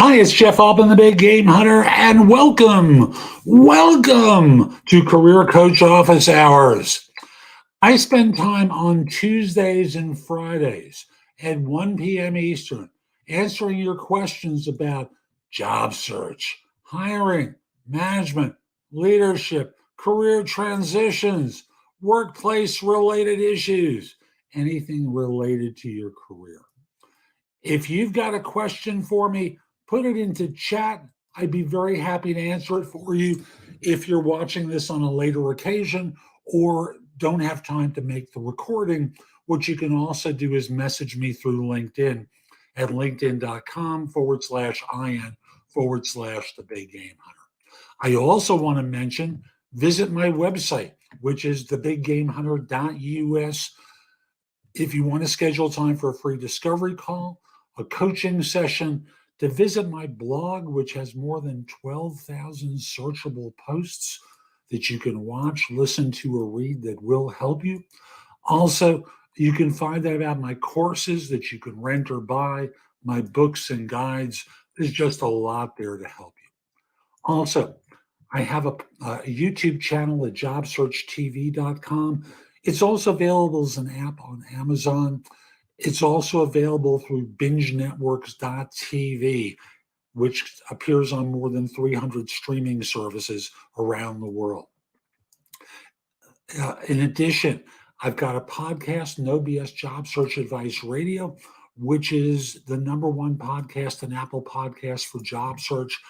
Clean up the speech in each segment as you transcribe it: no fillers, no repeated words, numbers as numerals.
Hi, it's Jeff Altman, the Big Game Hunter, and welcome to Career Coach Office Hours. I spend time on Tuesdays and Fridays at 1 p.m. Eastern answering your questions about job search, hiring, management, leadership, career transitions, workplace-related issues, anything related to your career. If you've got a question for me, put it into chat. I'd be very happy to answer it for you if you're watching this on a later occasion or don't have time to make the recording. What you can also do is message me through LinkedIn at linkedin.com/IN/the Big Game Hunter. I also want to mention, visit my website, which is thebiggamehunter.us. If you want to schedule time for a free discovery call, a coaching session, to visit my blog, which has more than 12,000 searchable posts that you can watch, listen to, or read that will help you. Also, you can find out about my courses that you can rent or buy, my books and guides. There's just a lot there to help you. Also, I have a YouTube channel at JobSearchTV.com. It's also available as an app on Amazon. It's also available through bingenetworks.tv, which appears on more than 300 streaming services around the world. In addition, I've got a podcast, No BS Job Search Advice Radio, which is the #1 podcast in Apple Podcasts for job search,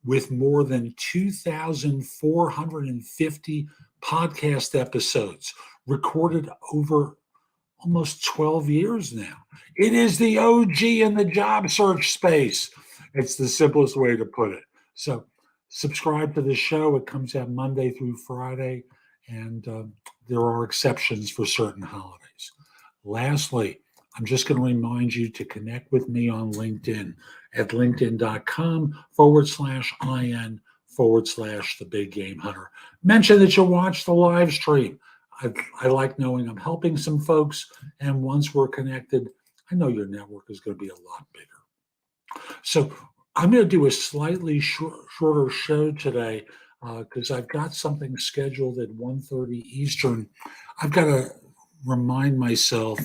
with more than 2,450 podcast episodes recorded over almost 12 years now. It is the OG in the job search space. It's the simplest way to put it. So subscribe to the show. It comes out Monday through Friday, and there are exceptions for certain holidays. Lastly, I'm just going to remind you to connect with me on LinkedIn at linkedin.com/IN/the Big Game Hunter. Mention that you'll watch the live stream. I like knowing I'm helping some folks, and once we're connected, I know your network is going to be a lot bigger. So I'm going to do a slightly shorter show today because I've got something scheduled at 1:30 Eastern. I've got to remind myself,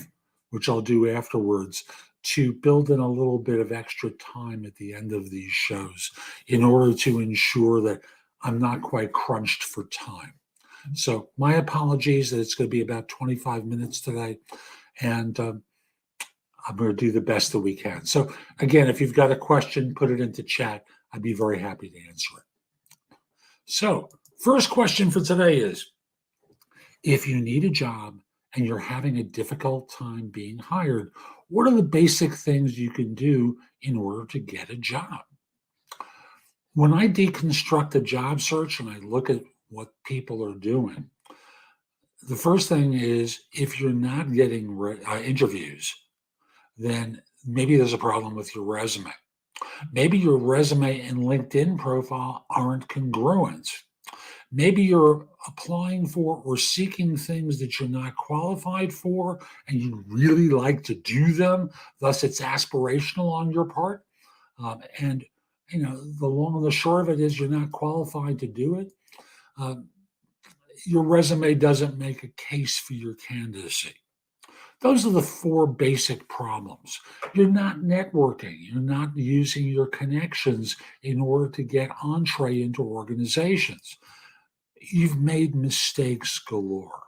which I'll do afterwards, to build in a little bit of extra time at the end of these shows in order to ensure that I'm not quite crunched for time. So my apologies that it's going to be about 25 minutes today, and I'm going to do the best that we can. So again, if you've got a question, put it into chat. I'd be very happy to answer it. So first question for today is, if you need a job and you're having a difficult time being hired, what are the basic things you can do in order to get a job? When I deconstruct a job search and I look at what people are doing, the first thing is, if you're not getting interviews, then maybe there's a problem with your resume. Maybe your resume and LinkedIn profile aren't congruent. Maybe you're applying for or seeking things that you're not qualified for, and you really like to do them. Thus, it's aspirational on your part. And the long and the short of it is, you're not qualified to do it. Your resume doesn't make a case for your candidacy. Those are the 4 basic problems. You're not networking. You're not using your connections in order to get entree into organizations. You've made mistakes galore.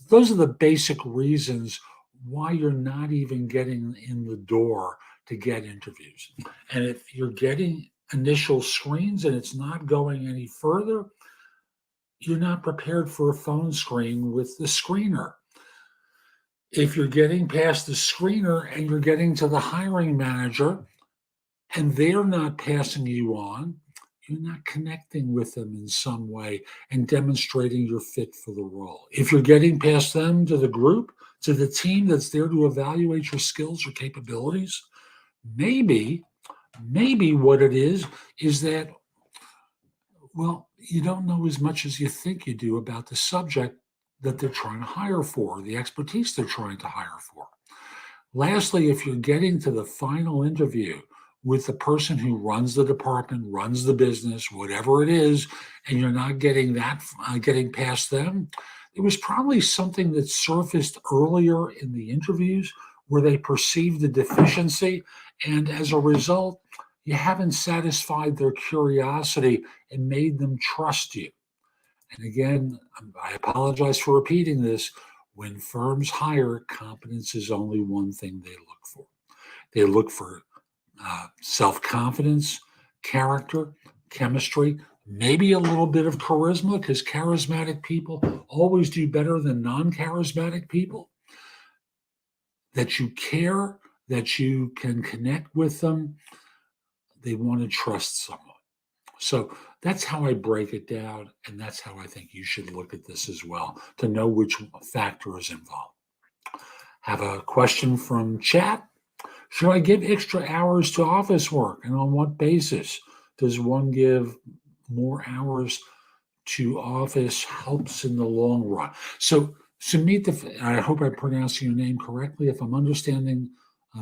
Those are the basic reasons why you're not even getting in the door to get interviews. And if you're getting initial screens and it's not going any further, you're not prepared for a phone screen with the screener. If you're getting past the screener and you're getting to the hiring manager and they're not passing you on, you're not connecting with them in some way and demonstrating your fit for the role. If you're getting past them to the group, to the team that's there to evaluate your skills or capabilities, maybe what it is that, well, you don't know as much as you think you do about the subject that they're trying to hire for, the expertise they're trying to hire for. Lastly, if you're getting to the final interview with the person who runs the department, runs the business, whatever it is, and you're not getting getting past them, it was probably something that surfaced earlier in the interviews where they perceived a deficiency, and as a result, you haven't satisfied their curiosity and made them trust you. And again, I apologize for repeating this. When firms hire, competence is only one thing they look for. They look for self confidence, character, chemistry, maybe a little bit of charisma, because charismatic people always do better than non charismatic people. That you care, that you can connect with them. They want to trust someone. So that's how I break it down. And that's how I think you should look at this as well to know which factor is involved. Have a question from chat. Should I give extra hours to office work? And on what basis? Does one give more hours to office helps in the long run? So, Sumit, I hope I'm pronouncing your name correctly. If I'm understanding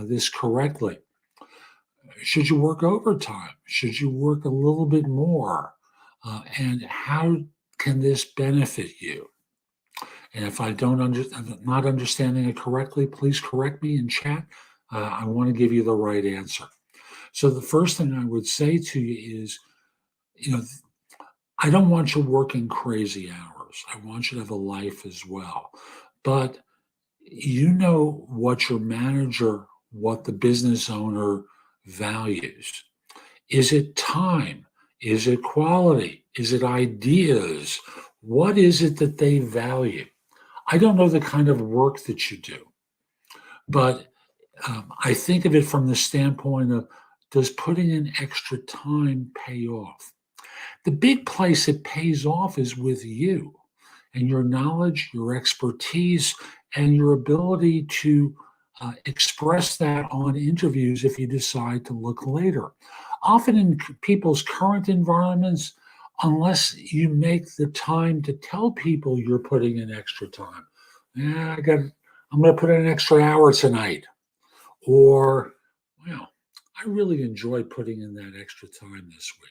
this correctly, should you work overtime? Should you work a little bit more? And how can this benefit you? And if I'm not understanding it correctly, please correct me in chat. I want to give you the right answer. So the first thing I would say to you is, you know, I don't want you working crazy hours. I want you to have a life as well. But you know what your manager, what the business owner values. Is it time? Is it quality? Is it ideas? What is it that they value? I don't know the kind of work that you do, but I think of it from the standpoint of, does putting in extra time pay off? The big place it pays off is with you and your knowledge, your expertise, and your ability to express that on interviews if you decide to look later. Often in people's current environments, unless you make the time to tell people you're putting in extra time, yeah, I'm going to put in an extra hour tonight, or, well, I really enjoy putting in that extra time this week.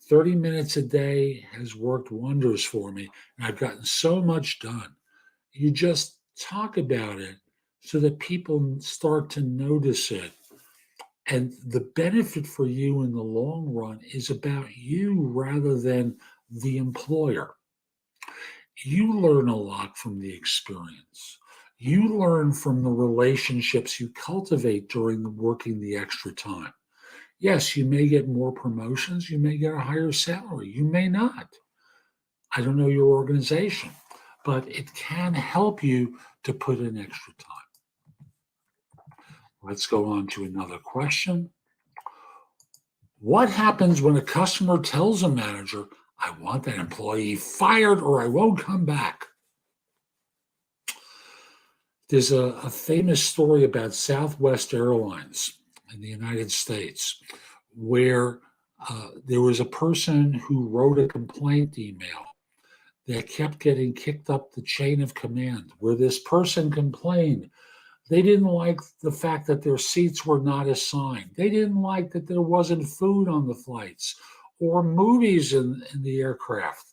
30 minutes a day has worked wonders for me, and I've gotten so much done. You just talk about it so that people start to notice it. And the benefit for you in the long run is about you rather than the employer. You learn a lot from the experience. You learn from the relationships you cultivate during working the extra time. Yes, you may get more promotions. You may get a higher salary. You may not. I don't know your organization, but it can help you to put in extra time. Let's go on to another question. What happens when a customer tells a manager, I want that employee fired or I won't come back? There's a famous story about Southwest Airlines in the United States where there was a person who wrote a complaint email that kept getting kicked up the chain of command, where this person complained they didn't like the fact that their seats were not assigned. They didn't like that there wasn't food on the flights or movies in the aircraft.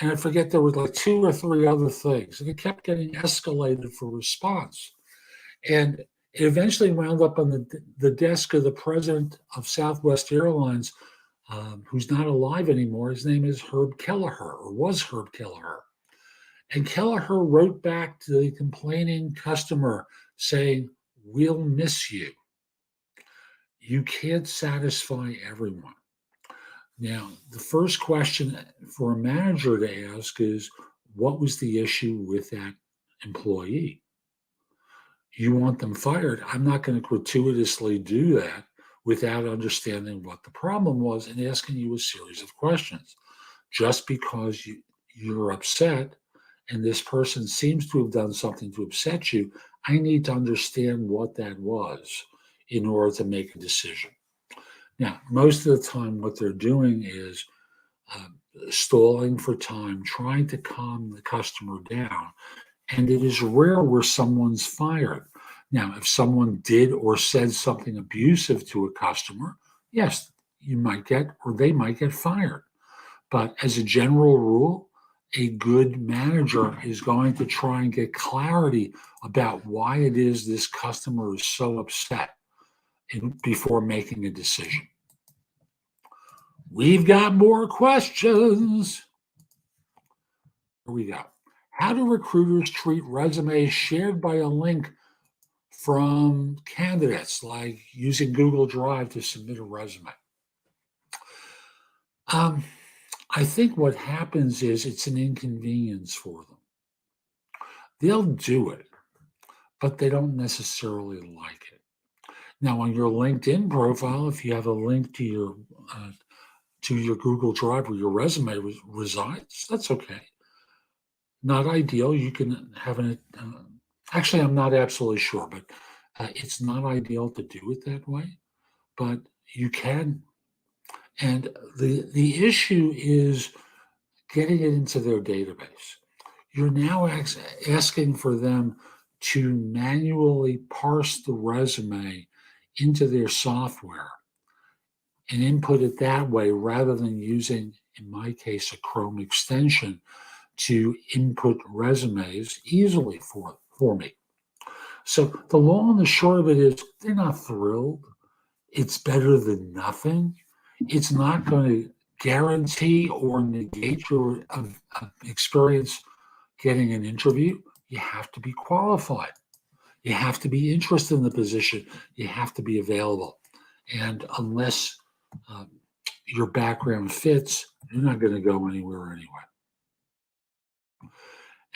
And I forget there were like 2 or 3 other things. And it kept getting escalated for response. And it eventually wound up on the desk of the president of Southwest Airlines, who's not alive anymore. His name is Herb Kelleher, or was Herb Kelleher. And Kelleher wrote back to the complaining customer saying, we'll miss you. You can't satisfy everyone. Now, the first question for a manager to ask is, what was the issue with that employee? You want them fired. I'm not going to gratuitously do that without understanding what the problem was and asking you a series of questions. Just because you're upset and this person seems to have done something to upset you, I need to understand what that was in order to make a decision. Now, most of the time, what they're doing is stalling for time, trying to calm the customer down. And it is rare where someone's fired. Now, if someone did or said something abusive to a customer, yes, you might get or they might get fired. But as a general rule, a good manager is going to try and get clarity about why it is this customer is so upset before making a decision. We've got more questions. Here we go. How do recruiters treat resumes shared by a link from candidates, like using Google Drive to submit a resume? I think what happens is it's an inconvenience for them. They'll do it, but they don't necessarily like it. Now, on your LinkedIn profile, if you have a link to your Google Drive where your resume resides, that's okay. Not ideal. You can have an actually, I'm not absolutely sure, but it's not ideal to do it that way. But you can, and the issue is getting it into their database. You're now asking for them to manually parse the resume into their software and input it that way rather than using, in my case, a Chrome extension to input resumes easily for me. So the long and the short of it is they're not thrilled. It's better than nothing. It's not going to guarantee or negate your experience getting an interview. You have to be qualified. You have to be interested in the position. You have to be available. And unless your background fits, you're not going to go anywhere anyway.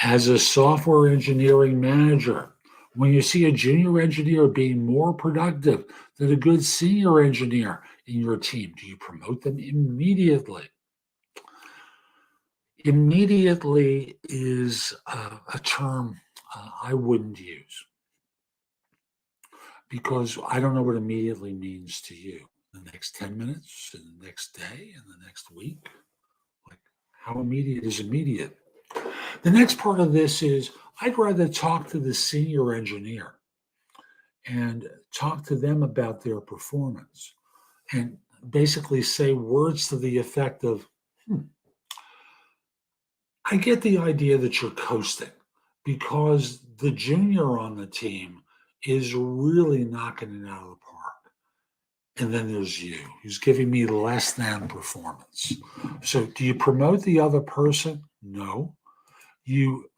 As a software engineering manager, when you see a junior engineer being more productive than a good senior engineer in your team, do you promote them immediately? Immediately is a term I wouldn't use because I don't know what immediately means to you. The next 10 minutes, in the next day, in the next week? Like, how immediate is immediate? The next part of this is I'd rather talk to the senior engineer and talk to them about their performance and basically say words to the effect of, I get the idea that you're coasting because the junior on the team is really knocking it out of the park. And then there's you, who's giving me less than performance. So do you promote the other person? No. You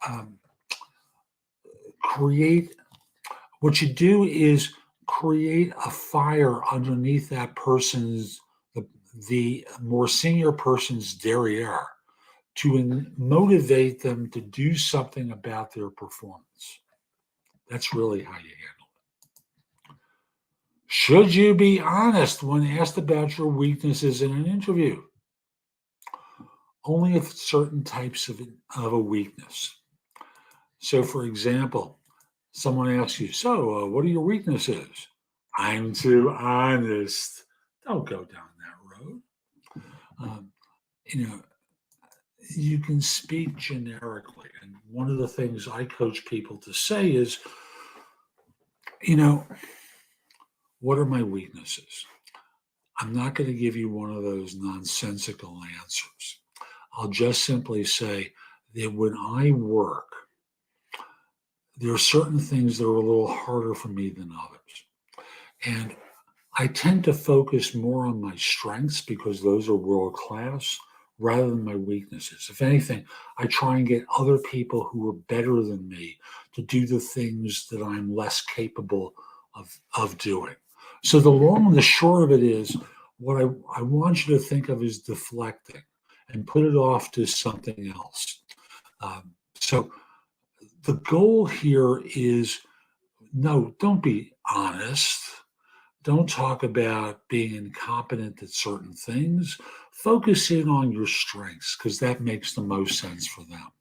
what you do is create a fire underneath that person's, the more senior person's derriere to motivate them to do something about their performance. That's really how you handle it. Should you be honest when asked about your weaknesses in an interview? Only if certain types of a weakness. So, for example, someone asks you, so what are your weaknesses? I'm too honest. Don't go down that road. You can speak generically. And one of the things I coach people to say is, what are my weaknesses? I'm not going to give you one of those nonsensical answers. I'll just simply say that when I work, there are certain things that are a little harder for me than others. And I tend to focus more on my strengths because those are world class rather than my weaknesses. If anything, I try and get other people who are better than me to do the things that I'm less capable of doing. So the long and the short of it is what I want you to think of as deflecting and put it off to something else. So the goal here is, no, don't be honest. Don't talk about being incompetent at certain things. Focus in on your strengths because that makes the most sense for them.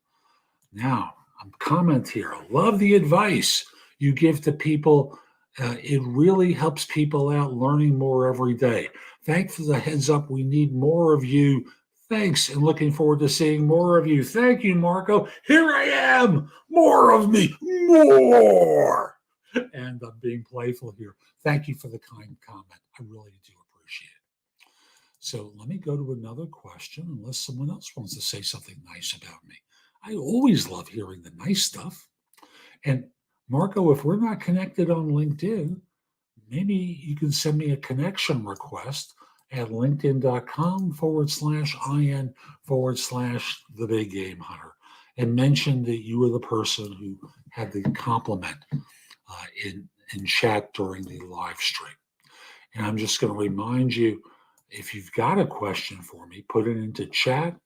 Now, a comment here. Love the advice you give to people. It really helps people out learning more every day. Thanks for the heads up. We need more of you. Thanks, and looking forward to seeing more of you. Thank you, Marco. Here I am. More of me. More. And I'm being playful here. Thank you for the kind comment. I really do appreciate it. So let me go to another question, unless someone else wants to say something nice about me. I always love hearing the nice stuff. And Marco, if we're not connected on LinkedIn, maybe you can send me a connection request at linkedin.com/IN/the big game hunter and mention that you were the person who had the compliment in chat during the live stream. And I'm just going to remind you, if you've got a question for me, put it into chat.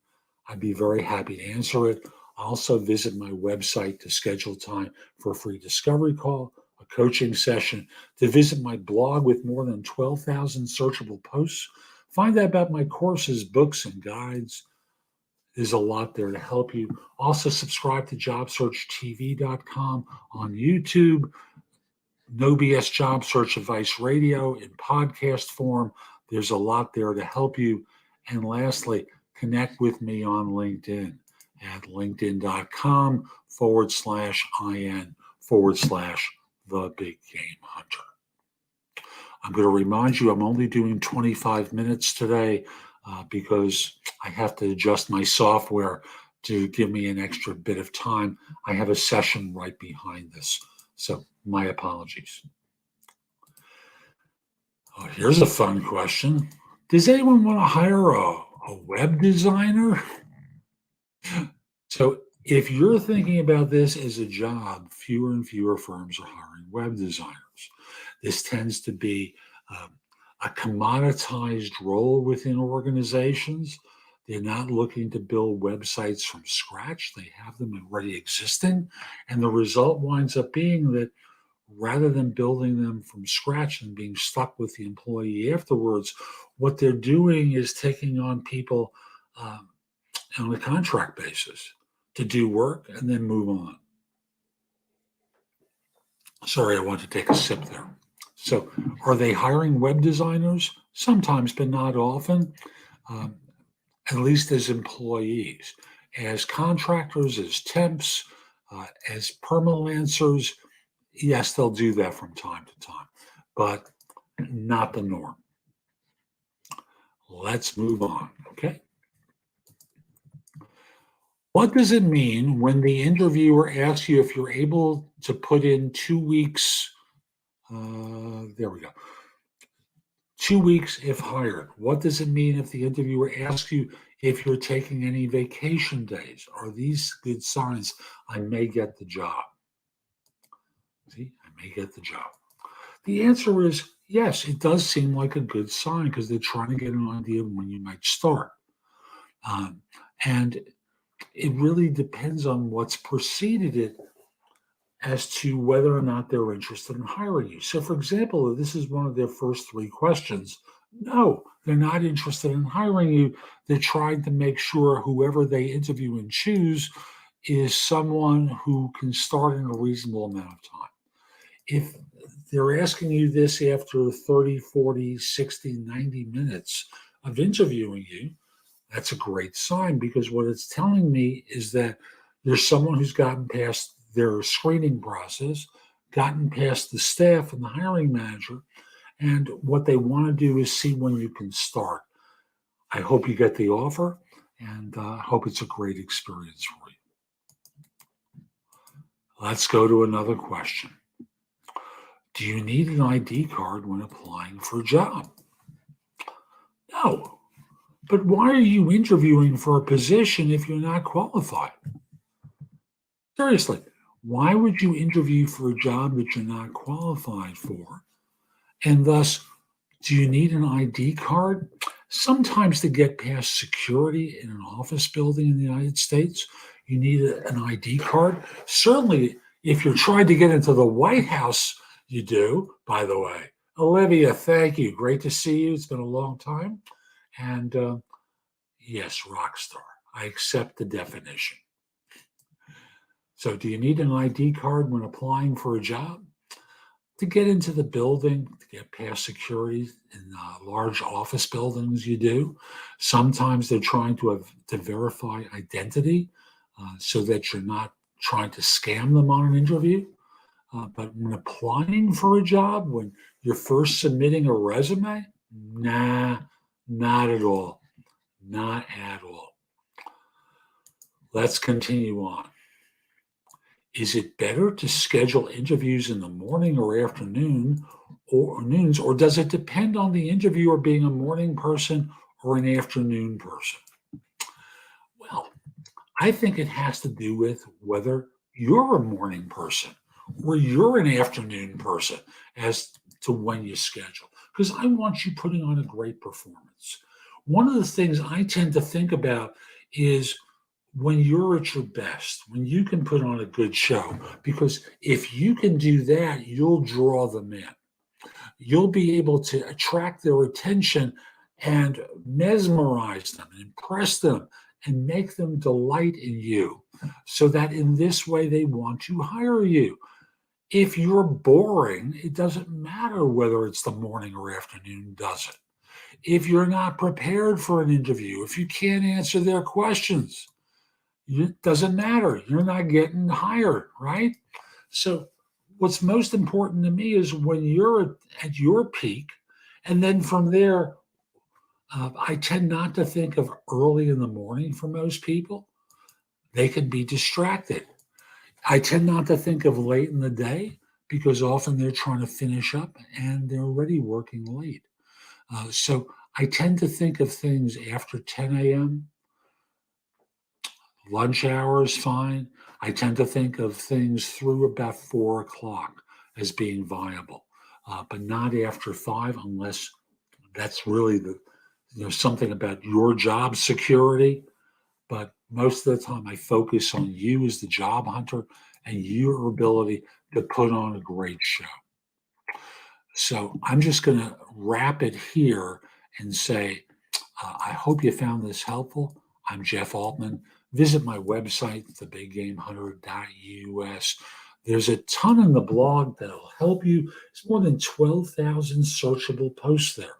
I'd be very happy to answer it. Also visit my website to schedule time for a free discovery call, a coaching session, to visit my blog with more than 12,000 searchable posts. Find out about my courses, books, and guides. There's a lot there to help you. Also subscribe to JobSearchTV.com on YouTube, No BS Job Search Advice Radio in podcast form. There's a lot there to help you. And lastly, connect with me on LinkedIn at linkedin.com/IN/the big game hunter. I'm going to remind you, I'm only doing 25 minutes today because I have to adjust my software to give me an extra bit of time. I have a session right behind this. So my apologies. Oh, here's a fun question. Does anyone want to hire a web designer? So if you're thinking about this as a job, fewer and fewer firms are hiring web designers. This tends to be a commoditized role within organizations. They're not looking to build websites from scratch. They have them already existing. And the result winds up being that rather than building them from scratch and being stuck with the employee afterwards, what they're doing is taking on people on a contract basis to do work and then move on. Sorry, I want to take a sip there. So are they hiring web designers? Sometimes, but not often, at least as employees. As contractors, as temps, as permalancers, yes, they'll do that from time to time, but not the norm. Let's move on, okay? What does it mean when the interviewer asks you if you're able to put in 2 weeks? There we go. 2 weeks if hired. What does it mean if the interviewer asks you if you're taking any vacation days? Are these good signs I may get the job? See, I may get the job. The answer is yes, it does seem like a good sign because they're trying to get an idea of when you might start. And it really depends on what's preceded it as to whether or not they're interested in hiring you. So, for example, if this is one of their first 3 questions, no, they're not interested in hiring you. They're trying to make sure whoever they interview and choose is someone who can start in a reasonable amount of time. If they're asking you this after 30, 40, 60, 90 minutes of interviewing you, that's a great sign because what it's telling me is that there's someone who's gotten past their screening process, gotten past the staff and the hiring manager, and what they want to do is see when you can start. I hope you get the offer, and I hope it's a great experience for you. Let's go to another question. Do you need an ID card when applying for a job? No. But why are you interviewing for a position if you're not qualified? Seriously, why would you interview for a job that you're not qualified for? And thus, do you need an ID card? Sometimes to get past security in an office building in the United States, you need an ID card. Certainly, if you're trying to get into the White House, you do, by the way. Olivia, thank you. Great to see you. It's been a long time. And yes, rock star. I accept the definition. So do you need an ID card when applying for a job? To get into the building, to get past security in large office buildings, you do. Sometimes they're trying to verify identity so that you're not trying to scam them on an interview. But when applying for a job, when you're first submitting a resume, nah, not at all. Not at all. Let's continue on. Is it better to schedule interviews in the morning or afternoon or noons, or does it depend on the interviewer being a morning person or an afternoon person? Well, I think it has to do with whether you're a morning person or you're an afternoon person as to when you schedule. Because I want you putting on a great performance. One of the things I tend to think about is when you're at your best, when you can put on a good show, because if you can do that, you'll draw them in. You'll be able to attract their attention and mesmerize them, impress them, and make them delight in you so that in this way they want to hire you. If you're boring, it doesn't matter whether it's the morning or afternoon, does it? If you're not prepared for an interview, if you can't answer their questions, it doesn't matter. You're not getting hired, right? So, what's most important to me is when you're at your peak, and then from there, I tend not to think of early in the morning for most people. They can be distracted. I tend not to think of late in the day because often they're trying to finish up and they're already working late. So I tend to think of things after 10 a.m. Lunch hour is fine. I tend to think of things through about 4 o'clock as being viable, but not after 5 unless that's really something about your job security. But most of the time, I focus on you as the job hunter and your ability to put on a great show. So I'm just going to wrap it here and say, I hope you found this helpful. I'm Jeff Altman. Visit my website, thebiggamehunter.us. There's a ton in the blog that'll help you. There's more than 12,000 searchable posts there.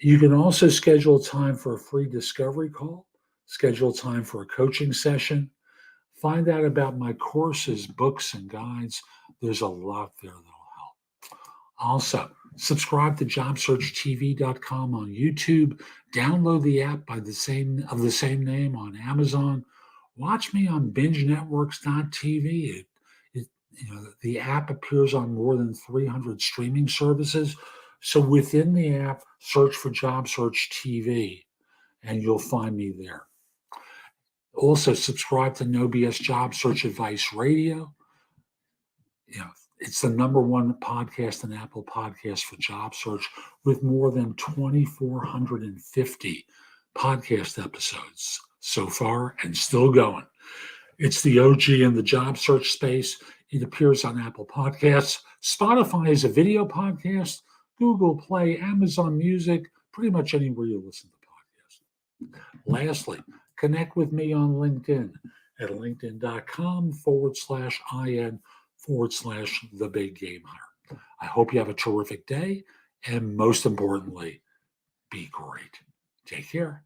You can also schedule time for a free discovery call, schedule time for a coaching session, find out about my courses, books, and guides. There's a lot there that'll help. Also, subscribe to JobSearchTV.com on YouTube. Download the app of the same name on Amazon. Watch me on BingeNetworks.tv. The app appears on more than 300 streaming services. So within the app, search for JobSearchTV, and you'll find me there. Also, subscribe to No BS Job Search Advice Radio. It's the #1 podcast in Apple Podcasts for job search with more than 2,450 podcast episodes so far and still going. It's the OG in the job search space. It appears on Apple Podcasts. Spotify is a video podcast. Google Play, Amazon Music, pretty much anywhere you listen to podcasts. Lastly, connect with me on LinkedIn at linkedin.com/IN/The Big Game Hunter. I hope you have a terrific day, and most importantly, be great. Take care.